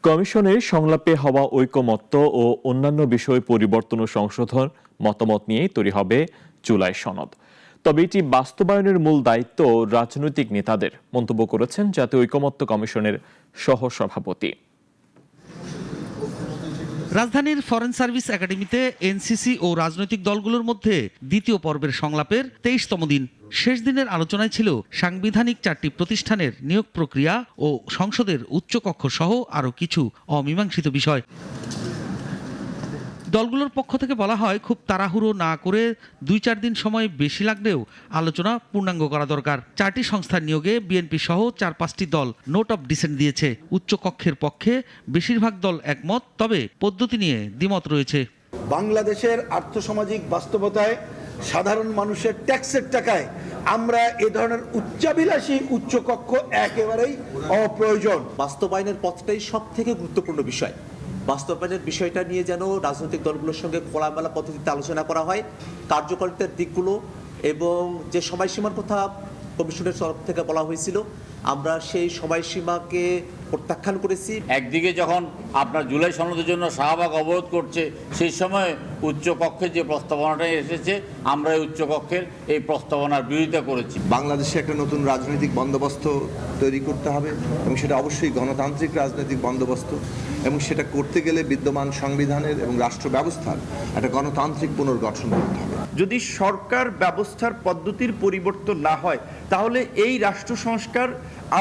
কমিশনের সংলাপে হওয়া ঐকমত্য ও অন্যান্য বিষয় পরিবর্তন ও সংশোধন মতামত নিয়ে তৈরি হবে জুলাই সনদ। তবে এটি বাস্তবায়নের মূল দায়িত্ব রাজনৈতিক নেতাদের, মন্তব্য করেছেন জাতীয় ঐকমত্য কমিশনের সহসভাপতি। রাজধানীর ফরেন সার্ভিস একাডেমিতে এনসিসি ও রাজনৈতিক দলগুলোর মধ্যে দ্বিতীয় পর্বের সংলাপের 23তম দিন। শেষ দিনের আলোচনায় ছিল সাংবিধানিক 4টি প্রতিষ্ঠানের নিয়োগ প্রক্রিয়া ও সংসদের উচ্চকক্ষ সহ আরও কিছু অমীমাংসিত বিষয়। দলগুলোর পক্ষ থেকে বলা হয়, খুব তাড়াহুড়ো না করে 2-4 দিন সময় বেশি লাগলেও আলোচনা পূর্ণাঙ্গ করা দরকার। 4টি সংস্থার নিয়োগে বিএনপি সহ 4-5টি দল নোট অফ ডিসেন্ট দিয়েছে। উচ্চকক্ষের পক্ষে বেশিরভাগ দল একমত, তবে পদ্ধতি নিয়ে দ্বিমত রয়েছে। বাংলাদেশের আর্থসামাজিক বাস্তবতায় সাধারণ মানুষের ট্যাক্সের টাকায় আমরা এ ধরনের উচ্চাভিলাষী উচ্চকক্ষ একেবারেই অপ্রয়োজন। বাস্তবায়নের পথটাই সব থেকে গুরুত্বপূর্ণ বিষয়। বাস্তবায়নের বিষয়টা নিয়ে যেন রাজনৈতিক দলগুলোর সঙ্গে খোলামেলা পদ্ধতিতে আলোচনা করা হয়, কার্যকারিতার দিকগুলো এবং যে সময়সীমার কথা কমিশনের তরফ থেকে বলা হয়েছিল, আমরা সেই সময়সীমাকে প্রত্যাখ্যান করেছি। একদিকে যখন আপনার জুলাই সনদের জন্য শাহবাগ অবরোধ করছে, সেই সময় উচ্চকক্ষের যে প্রস্তাবনাটা এসেছে, আমরা এই উচ্চকক্ষের এই প্রস্তাবনার বিরোধিতা করেছি। বাংলাদেশে একটা নতুন রাজনৈতিক বন্দোবস্ত তৈরি করতে হবে এবং সেটা অবশ্যই গণতান্ত্রিক রাজনৈতিক বন্দোবস্ত, এবং সেটা করতে গেলে বিদ্যমান সংবিধানের এবং রাষ্ট্র ব্যবস্থার একটা গণতান্ত্রিক পুনর্গঠন করতে হবে। যদি সরকার ব্যবস্থার পদ্ধতির পরিবর্তন না হয়, তাহলে এই রাষ্ট্র সংস্কার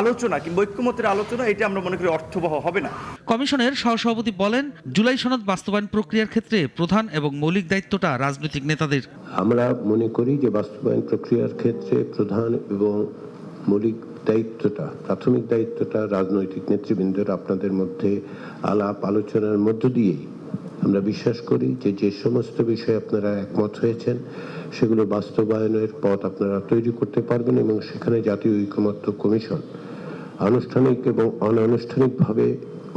আলোচনা কিংবা ঐক্যমতের আলোচনা, এটা আমরা মনে করি অর্থবহ হবে না। কমিশনের সহসভাপতি বলেন, জুলাই সনদ বাস্তবায়ন প্রক্রিয়ার ক্ষেত্রে প্রধান এবং মৌলিক দায়িত্বটা রাজনৈতিক নেতাদের। আমরা মনে করি যে বাস্তবায়ন প্রক্রিয়ার ক্ষেত্রে প্রধান এবং মৌলিক দায়িত্বটা, প্রাথমিক দায়িত্বটা রাজনৈতিক নেতৃবৃন্দের। আপনাদের মধ্যে আলাপ আলোচনার মধ্য দিয়েই আমরা বিশ্বাস করি যে যে সমস্ত বিষয়ে আপনারা একমত হয়েছেন, সেগুলো বাস্তবায়নের পথ আপনারা তৈরি করতে পারবেন, এবং সেখানে জাতীয় ঐকমত্য কমিশন আনুষ্ঠানিক এবং অনানুষ্ঠানিকভাবে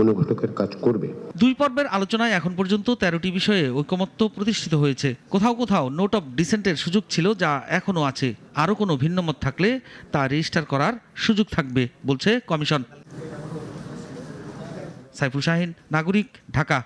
অনুঘটকের কাজ করবে। 2 পর্বের আলোচনায় এখন পর্যন্ত 13টি বিষয়ে ঐকমত্য প্রতিষ্ঠিত হয়েছে। কোথাও কোথাও নোট অফ ডিসেন্টের সুযোগ ছিল, যা এখনও আছে। আরও কোনো ভিন্নমত থাকলে তা রেজিস্টার করার সুযোগ থাকবে, বলছে কমিশন। সাইফুল শাহিন, নাগরিক, ঢাকা।